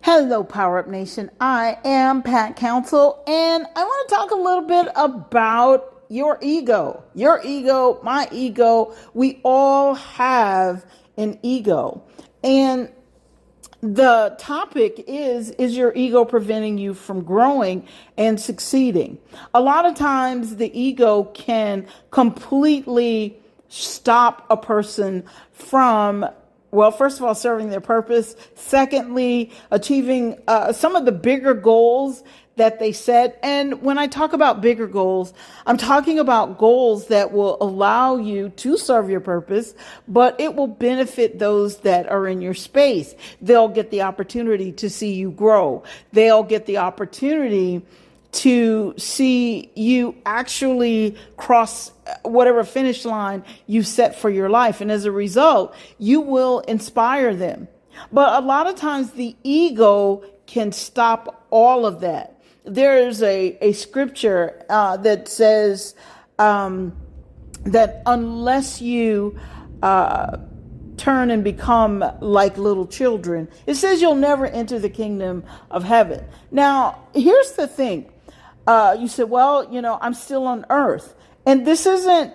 Hello, Power Up Nation. I am Pat Council, and I want to talk a little bit about your ego. Your ego, my ego. We all have an ego. And the topic is your ego preventing you from growing and succeeding? A lot of times the ego can completely stop a person from, well, first of all, serving their purpose. Secondly, achieving some of the bigger goals that they set. And when I talk about bigger goals, I'm talking about goals that will allow you to serve your purpose, but it will benefit those that are in your space. They'll get the opportunity to see you grow. They'll get the opportunity to see you actually cross whatever finish line you set for your life. And as a result, you will inspire them. But a lot of times the ego can stop all of that. There's a scripture that says that unless you turn and become like little children, it says you'll never enter the kingdom of heaven. Now, here's the thing. You said, well, I'm still on earth. And this isn't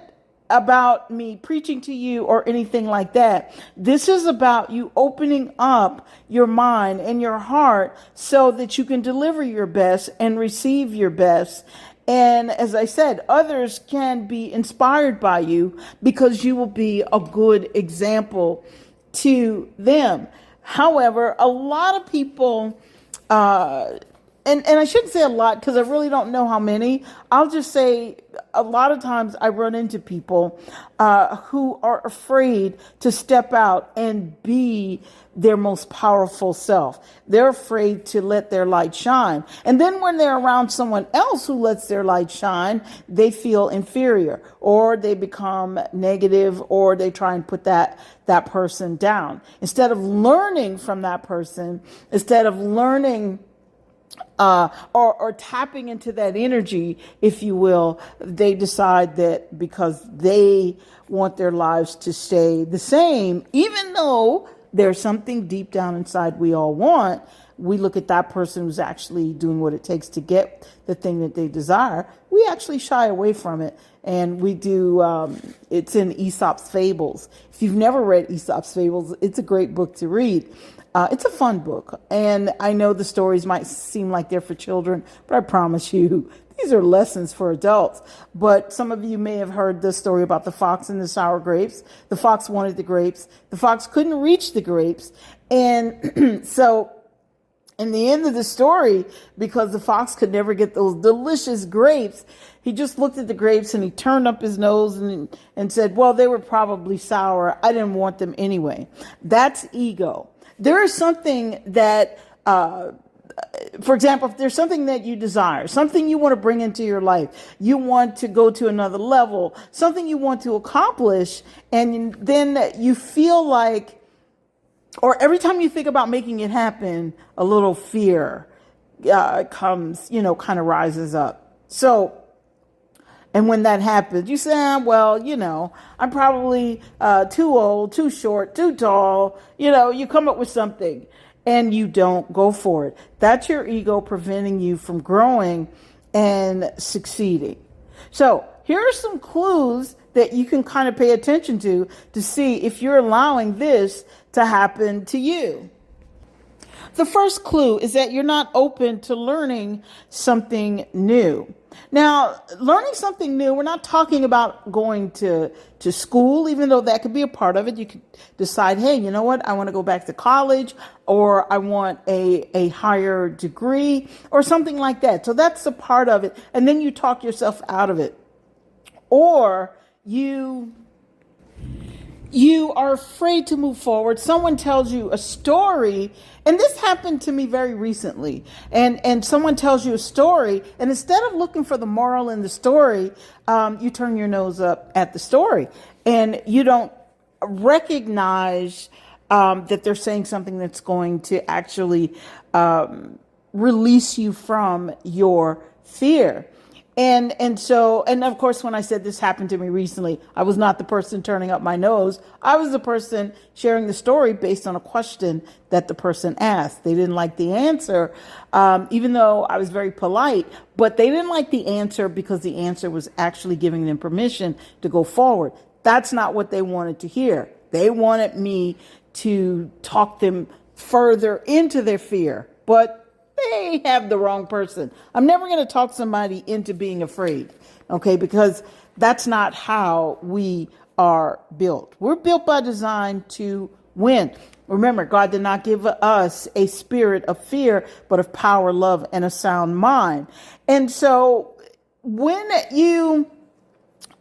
about me preaching to you or anything like that. This is about you opening up your mind and your heart so that you can deliver your best and receive your best. And as I said, others can be inspired by you because you will be a good example to them. However, a lot of people, and I shouldn't say a lot because I really don't know how many. I'll just say a lot of times I run into people who are afraid to step out and be their most powerful self. They're afraid to let their light shine. And then when they're around someone else who lets their light shine, they feel inferior, or they become negative, or they try and put that person down. Instead of learning from that person, instead of learning or tapping into that energy, if you will, they decide that because they want their lives to stay the same, even though there's something deep down inside we all want, we look at that person who's actually doing what it takes to get the thing that they desire. We actually shy away from it. And we do, it's in Aesop's Fables. If you've never read Aesop's Fables, it's a great book to read. It's a fun book, and I know the stories might seem like they're for children, but I promise you, these are lessons for adults. But some of you may have heard the story about the fox and the sour grapes. The fox wanted the grapes. The fox couldn't reach the grapes. And so in the end of the story, because the fox could never get those delicious grapes, he just looked at the grapes and he turned up his nose and said, well, they were probably sour. I didn't want them anyway. That's ego. There is something that, for example, if there's something that you desire, something you want to bring into your life, you want to go to another level, something you want to accomplish, and then you feel like, or every time you think about making it happen, a little fear comes, kind of rises up. So, and when that happens, you say, well, I'm probably too old, too short, too tall. You come up with something and you don't go for it. That's your ego preventing you from growing and succeeding. So here are some clues that you can kind of pay attention to see if you're allowing this to happen to you. The first clue is that you're not open to learning something new. Now, learning something new, we're not talking about going to school, even though that could be a part of it. You could decide, hey, you know what? I want to go back to college, or I want a higher degree or something like that. So that's a part of it. And then you talk yourself out of it. Or you are afraid to move forward. Someone tells you a story, and this happened to me very recently. And someone tells you a story, and instead of looking for the moral in the story, you turn your nose up at the story, and you don't recognize that they're saying something that's going to actually release you from your fear. And of course, when I said this happened to me recently, I was not the person turning up my nose. I was the person sharing the story based on a question that the person asked. They didn't like the answer, even though I was very polite, but they didn't like the answer because the answer was actually giving them permission to go forward. That's not what they wanted to hear. They wanted me to talk them further into their fear, but they have the wrong person. I'm never going to talk somebody into being afraid, okay? Because that's not how we are built. We're built by design to win. Remember, God did not give us a spirit of fear, but of power, love, and a sound mind. And so when you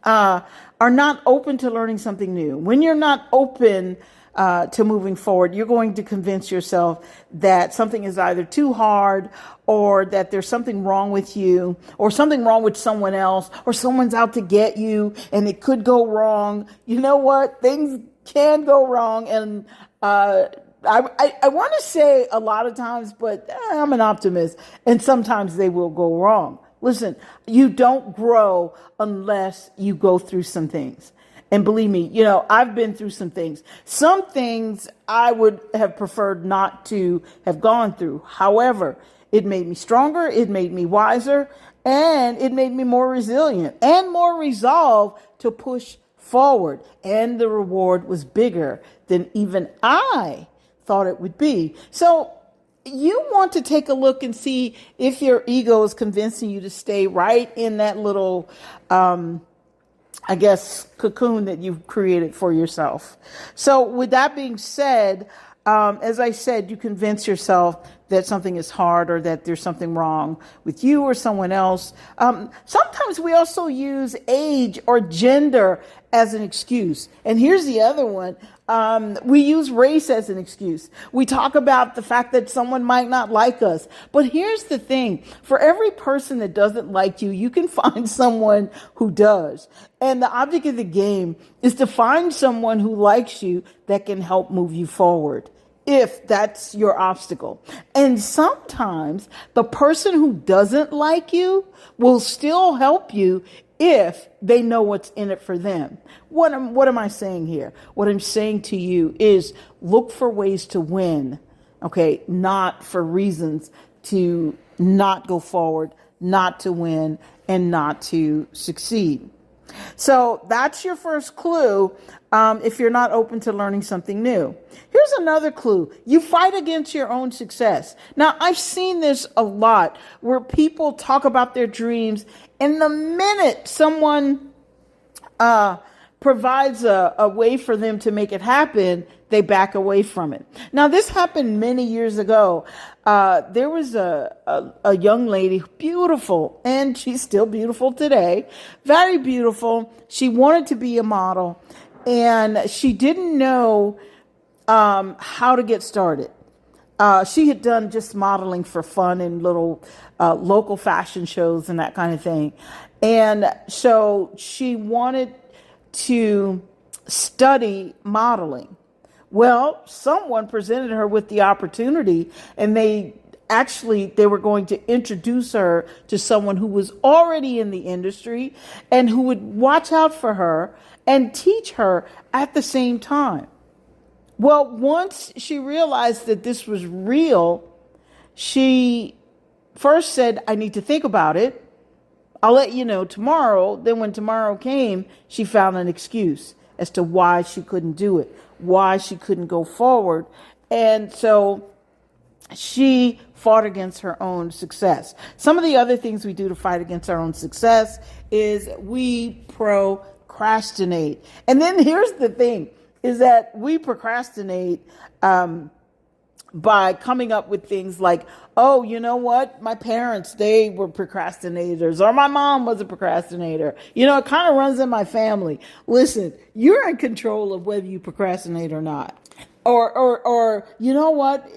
are not open to learning something new, when you're not open to moving forward, you're going to convince yourself that something is either too hard, or that there's something wrong with you, or something wrong with someone else, or someone's out to get you and it could go wrong. You know what? Things can go wrong. And I want to say a lot of times, but I'm an optimist, and sometimes they will go wrong. Listen, you don't grow unless you go through some things. And believe me, I've been through some things. Some things I would have preferred not to have gone through. However, it made me stronger, it made me wiser, and it made me more resilient and more resolved to push forward. And the reward was bigger than even I thought it would be. So you want to take a look and see if your ego is convincing you to stay right in that little cocoon that you've created for yourself. So with that being said, as I said, you convince yourself that something is hard, or that there's something wrong with you or someone else. Sometimes we also use age or gender as an excuse. And here's the other one. We use race as an excuse. We talk about the fact that someone might not like us. But here's the thing. For every person that doesn't like you, you can find someone who does. And the object of the game is to find someone who likes you that can help move you forward, if that's your obstacle. And sometimes the person who doesn't like you will still help you if they know what's in it for them. What am I saying here? What I'm saying to you is look for ways to win, okay? Not for reasons to not go forward, not to win, and not to succeed. So that's your first clue if you're not open to learning something new. Here's another clue. You fight against your own success. Now, I've seen this a lot where people talk about their dreams, and the minute someone provides a way for them to make it happen, they back away from it. Now, this happened many years ago. There was a young lady, beautiful, and she's still beautiful today, very beautiful. She wanted to be a model, and she didn't know how to get started. She had done just modeling for fun in little local fashion shows and that kind of thing. And so she wanted to study modeling. Well, someone presented her with the opportunity, and they were going to introduce her to someone who was already in the industry and who would watch out for her and teach her at the same time. Well, once she realized that this was real, she first said, I need to think about it. I'll let you know tomorrow. Then when tomorrow came, she found an excuse as to why she couldn't do it, why she couldn't go forward. And so she fought against her own success. Some of the other things we do to fight against our own success is we procrastinate. And then here's the thing, is that we procrastinate by coming up with things like, oh, you know what? My parents, they were procrastinators, or my mom was a procrastinator. It kind of runs in my family. Listen, you're in control of whether you procrastinate or not. Or you know what?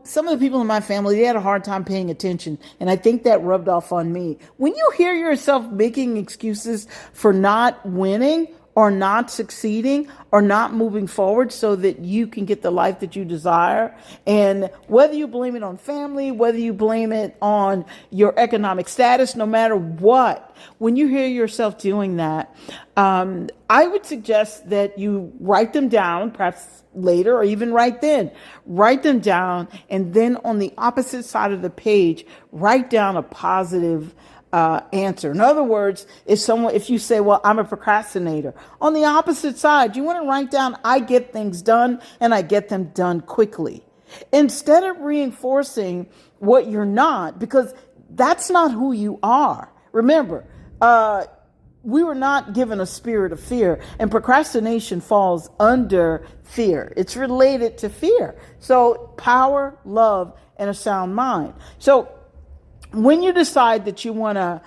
Some of the people in my family, they had a hard time paying attention. And I think that rubbed off on me. When you hear yourself making excuses for not winning or not succeeding or not moving forward so that you can get the life that you desire. And whether you blame it on family, whether you blame it on your economic status, no matter what, when you hear yourself doing that, I would suggest that you write them down, perhaps later or even right then. Write them down, and then on the opposite side of the page, write down a positive answer. In other words, if you say, well, I'm a procrastinator, on the opposite side, you want to write down, I get things done and I get them done quickly. Instead of reinforcing what you're not, because that's not who you are. Remember, we were not given a spirit of fear, and procrastination falls under fear. It's related to fear. So power, love, and a sound mind. So when you decide that you want to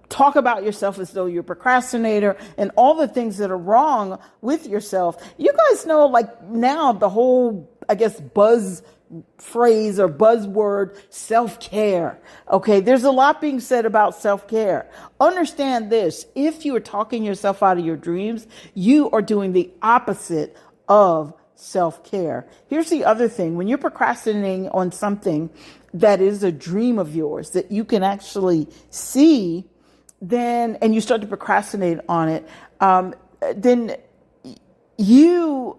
talk about yourself as though you're a procrastinator and all the things that are wrong with yourself, you guys know, like now the whole, I guess, buzz phrase or buzzword, self-care. Okay, there's a lot being said about self-care. Understand this: if you are talking yourself out of your dreams, you are doing the opposite of self-care. Here's the other thing: when you're procrastinating on something that is a dream of yours that you can actually see, then, and you start to procrastinate on it, then you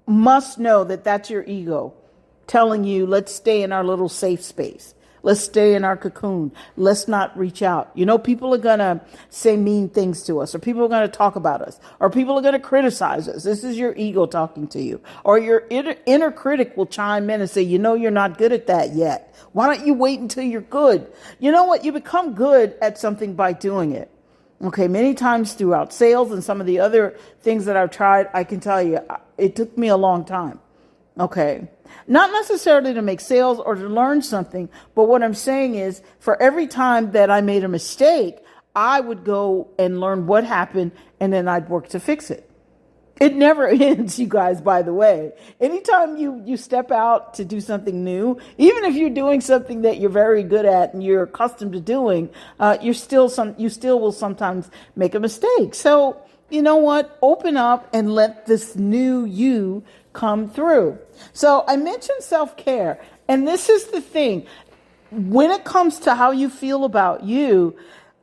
must know that that's your ego telling you, let's stay in our little safe space. Let's stay in our cocoon. Let's not reach out. You know, people are going to say mean things to us, or people are going to talk about us, or people are going to criticize us. This is your ego talking to you. Or your inner critic will chime in and say, you know, you're not good at that yet. Why don't you wait until you're good? You know what? You become good at something by doing it. Okay, many times throughout sales and some of the other things that I've tried, I can tell you, it took me a long time. Okay. Not necessarily to make sales or to learn something, but what I'm saying is, for every time that I made a mistake, I would go and learn what happened, and then I'd work to fix it. It never ends, you guys, by the way. Anytime you step out to do something new, even if you're doing something that you're very good at and you're accustomed to doing, you still will sometimes make a mistake. So, you know what? Open up and let this new you come through. So I mentioned self-care, and this is the thing. When it comes to how you feel about you,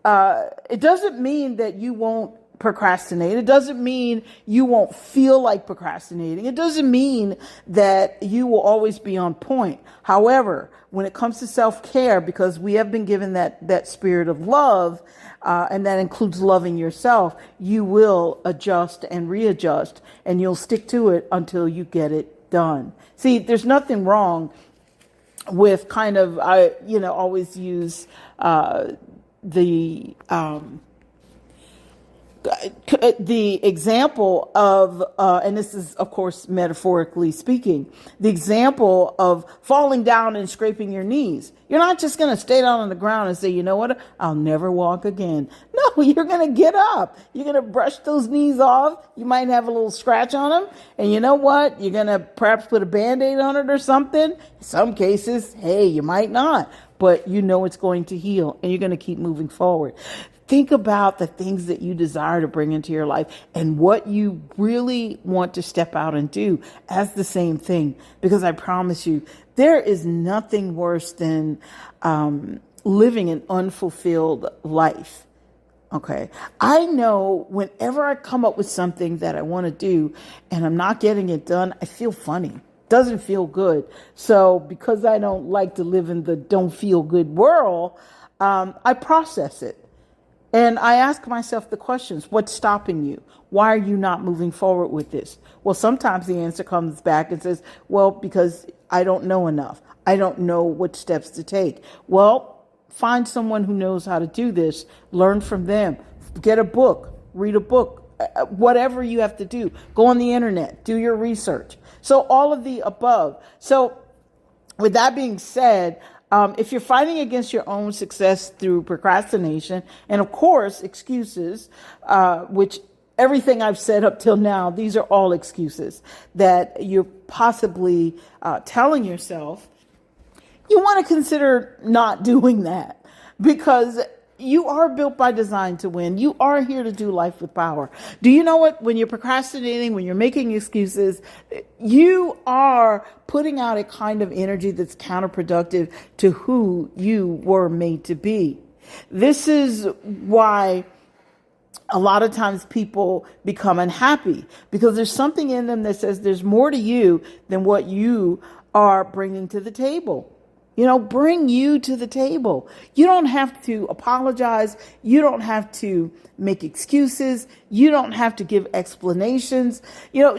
it doesn't mean that you won't procrastinate. It doesn't mean you won't feel like procrastinating. It doesn't mean that you will always be on point. However, when it comes to self-care, because we have been given that spirit of love, and that includes loving yourself, you will adjust and readjust, and you'll stick to it until you get it done. See, there's nothing wrong with kind of, I always use the example of, and this is, of course, metaphorically speaking, the example of falling down and scraping your knees. You're not just going to stay down on the ground and say, you know what, I'll never walk again. No, you're going to get up. You're going to brush those knees off. You might have a little scratch on them. And you know what? You're going to perhaps put a Band-Aid on it or something. In some cases, hey, you might not. But you know it's going to heal, and you're going to keep moving forward. Think about the things that you desire to bring into your life and what you really want to step out and do as the same thing. Because I promise you, there is nothing worse than living an unfulfilled life. Okay. I know whenever I come up with something that I want to do and I'm not getting it done, I feel funny. Doesn't feel good. So because I don't like to live in the don't feel good world, I process it. And I ask myself the questions: what's stopping you? Why are you not moving forward with this? Well, sometimes the answer comes back and says, well, because I don't know enough. I don't know what steps to take. Well, find someone who knows how to do this. Learn from them. Get a book. Read a book. Whatever you have to do. Go on the internet. Do your research. So all of the above. So with that being said, if you're fighting against your own success through procrastination and, of course, excuses, which everything I've said up till now, these are all excuses that you're possibly telling yourself, you want to consider not doing that, because you are built by design to win. You are here to do life with power. Do you know what? When you're procrastinating, when you're making excuses, you are putting out a kind of energy that's counterproductive to who you were made to be. This is why a lot of times people become unhappy, because there's something in them that says there's more to you than what you are bringing to the table. Bring you to the table. You don't have to apologize. You don't have to make excuses. You don't have to give explanations.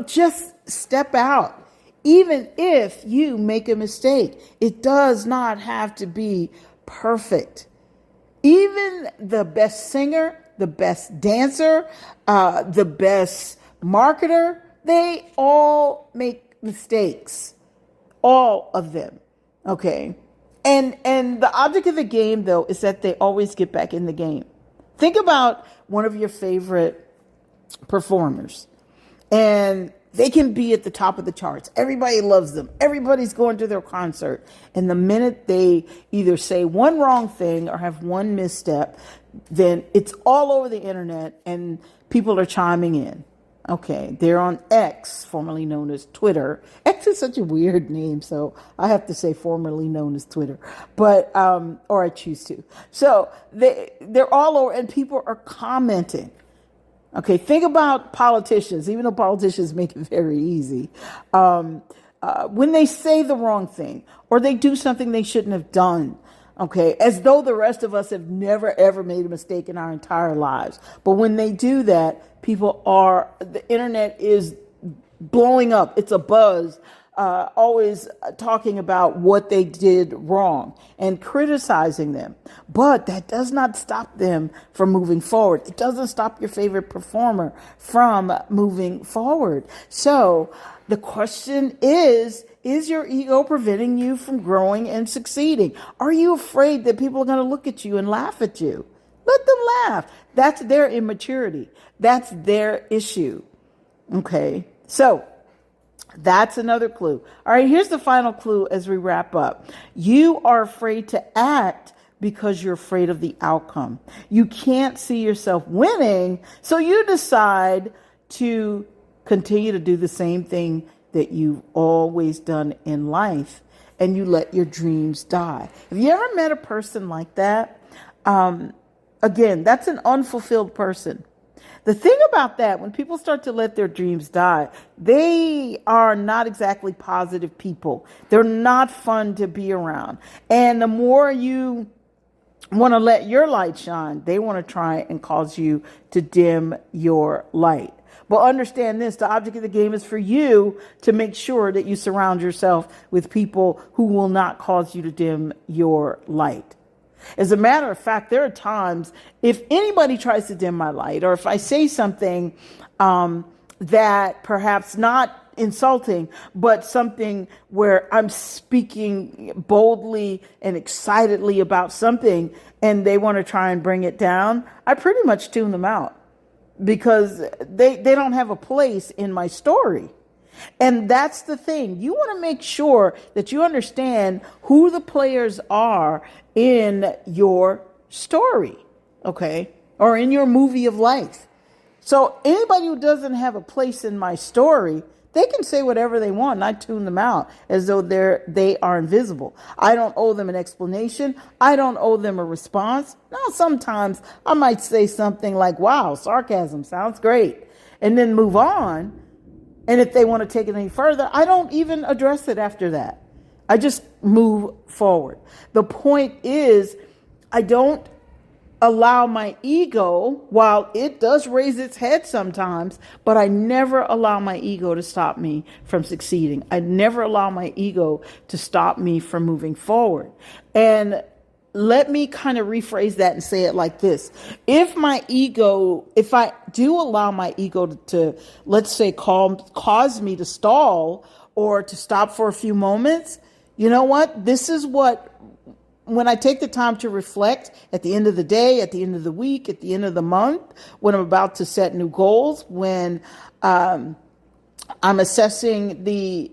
Just step out. Even if you make a mistake, it does not have to be perfect. Even the best singer, the best dancer, the best marketer, they all make mistakes. All of them. Okay. And the object of the game, though, is that they always get back in the game. Think about one of your favorite performers, and they can be at the top of the charts. Everybody loves them. Everybody's going to their concert. And the minute they either say one wrong thing or have one misstep, then it's all over the internet and people are chiming in. Okay, they're on X, formerly known as Twitter. X is such a weird name, so I have to say formerly known as Twitter, but or I choose to. So they're all over, and people are commenting. Okay, think about politicians, even though politicians make it very easy. When they say the wrong thing or they do something they shouldn't have done, okay, as though the rest of us have never, ever made a mistake in our entire lives. But when they do that, the internet is blowing up. It's a buzz, always talking about what they did wrong and criticizing them. But that does not stop them from moving forward. It doesn't stop your favorite performer from moving forward. So the question is your ego preventing you from growing and succeeding? Are you afraid that people are going to look at you and laugh at you? Let them laugh. That's their immaturity. That's their issue. Okay. So that's another clue. All right. Here's the final clue as we wrap up. You are afraid to act because you're afraid of the outcome. You can't see yourself winning. So you decide to continue to do the same thing that you've always done in life, and you let your dreams die. Have you ever met a person like that? Again, that's an unfulfilled person. The thing about that, when people start to let their dreams die, they are not exactly positive people. They're not fun to be around. And the more you want to let your light shine, they want to try and cause you to dim your light. But understand this, the object of the game is for you to make sure that you surround yourself with people who will not cause you to dim your light. As a matter of fact, there are times if anybody tries to dim my light, or if I say something that perhaps not insulting, but something where I'm speaking boldly and excitedly about something and they want to try and bring it down, I pretty much tune them out because they don't have a place in my story. And that's the thing. You want to make sure that you understand who the players are in your story, okay, or in your movie of life. So anybody who doesn't have a place in my story, they can say whatever they want and I tune them out as though they are invisible. I don't owe them an explanation. I don't owe them a response. Now, sometimes I might say something like, wow, sarcasm sounds great, and then move on. And if they want to take it any further, I don't even address it after that. I just move forward. The point is, I don't allow my ego, while it does raise its head sometimes, but I never allow my ego to stop me from succeeding. I never allow my ego to stop me from moving forward. And let me kind of rephrase that and say it like this. If I do allow my ego to let's say, cause me to stall or to stop for a few moments, you know what? This is when I take the time to reflect at the end of the day, at the end of the week, at the end of the month, when I'm about to set new goals, when I'm assessing the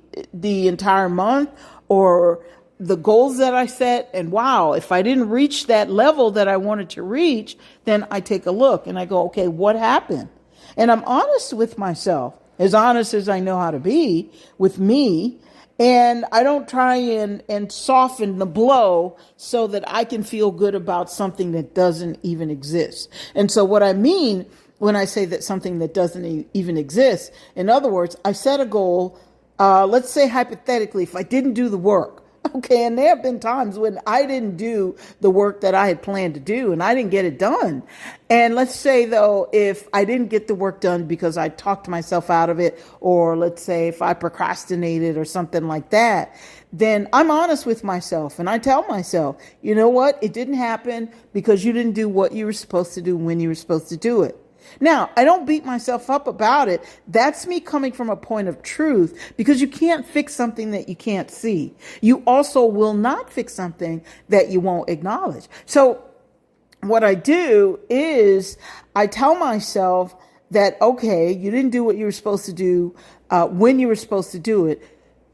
entire month, or the goals that I set, and wow, if I didn't reach that level that I wanted to reach, then I take a look and I go, okay, what happened? And I'm honest with myself, as honest as I know how to be with me. And I don't try and soften the blow so that I can feel good about something that doesn't even exist. And so what I mean when I say that something that doesn't even exist, in other words, I set a goal, let's say hypothetically, if I didn't do the work. Okay, and there have been times when I didn't do the work that I had planned to do and I didn't get it done. And let's say, though, if I didn't get the work done because I talked myself out of it, or let's say if I procrastinated or something like that, then I'm honest with myself and I tell myself, you know what? It didn't happen because you didn't do what you were supposed to do when you were supposed to do it. Now, I don't beat myself up about it. That's me coming from a point of truth, because you can't fix something that you can't see. You also will not fix something that you won't acknowledge. So what I do is I tell myself that, okay, you didn't do what you were supposed to do when you were supposed to do it.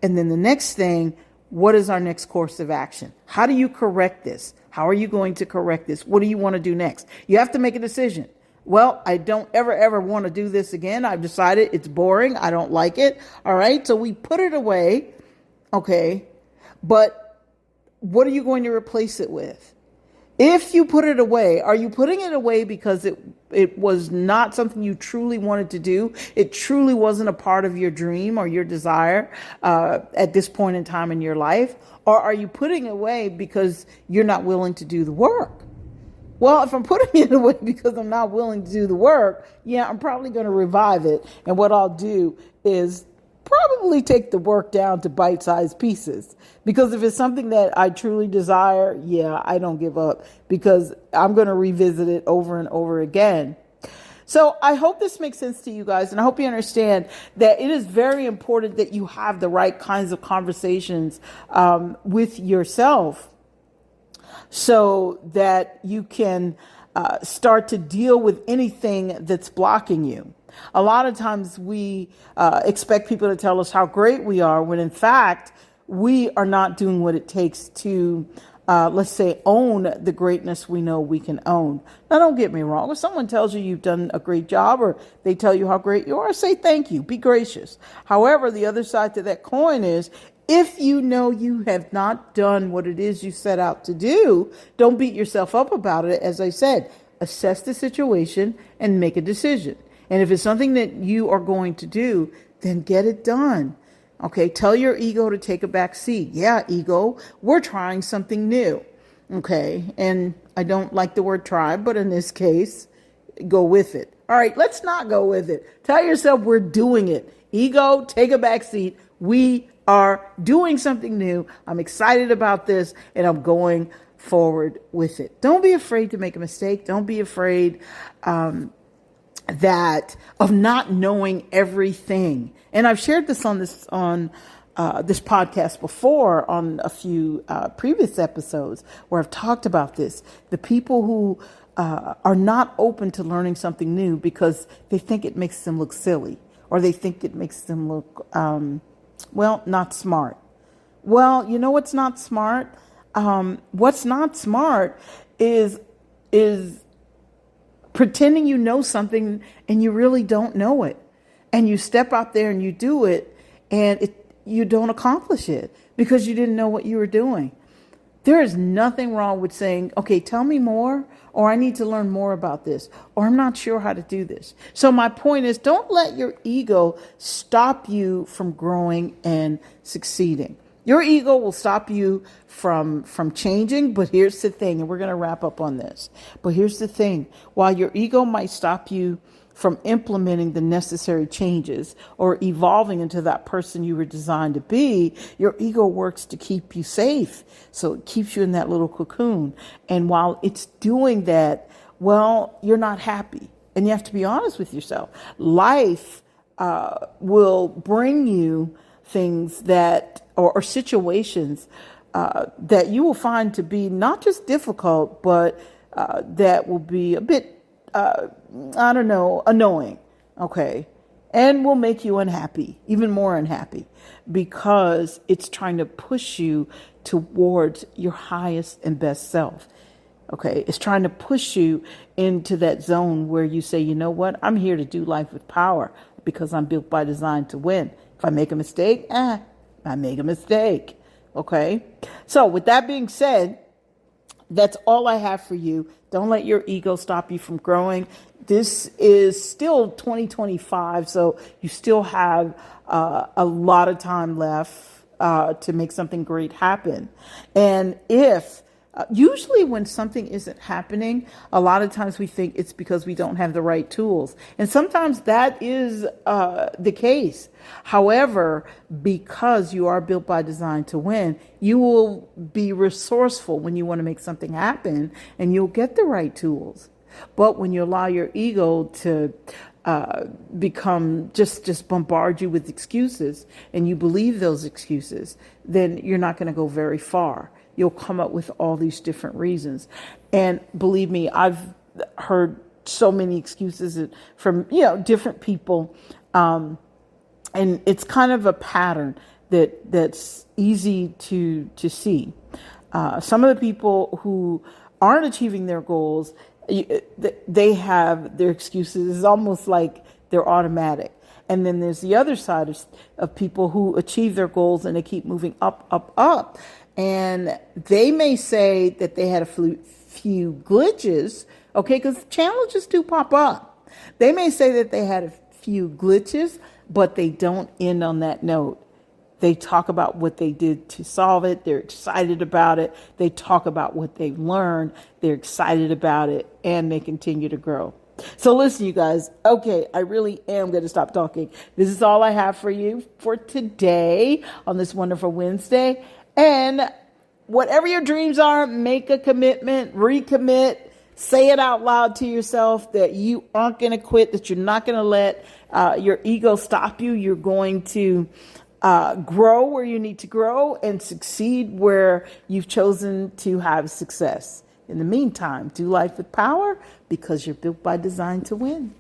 And then the next thing, what is our next course of action? How do you correct this? How are you going to correct this? What do you want to do next? You have to make a decision. Well, I don't ever want to do this again. I've decided it's boring. I don't like it. All right. So we put it away. Okay. But what are you going to replace it with? If you put it away, are you putting it away because it was not something you truly wanted to do? It truly wasn't a part of your dream or your desire at this point in time in your life? Or are you putting it away because you're not willing to do the work? Well, if I'm putting it away because I'm not willing to do the work, yeah, I'm probably going to revive it. And what I'll do is probably take the work down to bite-sized pieces. Because if it's something that I truly desire, yeah, I don't give up, because I'm going to revisit it over and over again. So I hope this makes sense to you guys, and I hope you understand that it is very important that you have the right kinds of conversations with yourself, so that you can start to deal with anything that's blocking you. A lot of times we expect people to tell us how great we are, when in fact we are not doing what it takes to, let's say, own the greatness we know we can own. Now, don't get me wrong. If someone tells you you've done a great job, or they tell you how great you are, say thank you. Be gracious. However, the other side to that coin is, if you know you have not done what it is you set out to do, don't beat yourself up about it. As I said, assess the situation and make a decision. And if it's something that you are going to do, then get it done. Okay, tell your ego to take a back seat. Yeah, ego, we're trying something new. Okay, and I don't like the word try, but in this case, go with it. All right, let's not go with it. Tell yourself we're doing it. Ego, take a back seat. We are doing something new. I'm excited about this, and I'm going forward with it. Don't be afraid to make a mistake. Don't be afraid that of not knowing everything. And I've shared this on this podcast before, on a few previous episodes where I've talked about this. The people who are not open to learning something new because they think it makes them look silly, or they think it makes them look not smart. Well, you know what's not smart? What's not smart is pretending you know something and you really don't know it. And you step out there and you do it, and you don't accomplish it because you didn't know what you were doing. There is nothing wrong with saying, okay, tell me more, or I need to learn more about this, or I'm not sure how to do this. So my point is, don't let your ego stop you from growing and succeeding. Your ego will stop you from changing, but here's the thing, and we're going to wrap up on this. But here's the thing, while your ego might stop you from implementing the necessary changes or evolving into that person you were designed to be, your ego works to keep you safe. So it keeps you in that little cocoon. And while it's doing that, well, you're not happy. And you have to be honest with yourself. Life will bring you things that, or situations that you will find to be not just difficult, but that will be a bit annoying. Okay. and will make you unhappy, even more unhappy, because it's trying to push you towards your highest and best self. Okay, it's trying to push you into that zone where you say, you know what, I'm here to do life with power because I'm built by design to win. If I make a mistake, I make a mistake. Okay, so with that being said, that's all I have for you. Don't let your ego stop you from growing. This is still 2025, so you still have a lot of time left to make something great happen. And if usually when something isn't happening, a lot of times we think it's because we don't have the right tools. And sometimes that is the case. However, because you are built by design to win, you will be resourceful when you want to make something happen, and you'll get the right tools. But when you allow your ego to become just bombard you with excuses, and you believe those excuses, then you're not going to go very far. You'll come up with all these different reasons. And believe me, I've heard so many excuses from, different people. And it's kind of a pattern that's easy to see. Some of the people who aren't achieving their goals, they have their excuses. It's almost like they're automatic. And then there's the other side of people who achieve their goals and they keep moving up, up, up. And they may say that they had a few glitches, okay, because challenges do pop up. They may say that they had a few glitches, but they don't end on that note. They talk about what they did to solve it. They're excited about it. They talk about what they've learned. They're excited about it, and they continue to grow. So listen, you guys, okay, I really am going to stop talking. This is all I have for you for today on this wonderful Wednesday. And whatever your dreams are, make a commitment, recommit, say it out loud to yourself that you aren't going to quit, that you're not going to let your ego stop you. You're going to grow where you need to grow and succeed where you've chosen to have success. In the meantime, do life with power because you're built by design to win.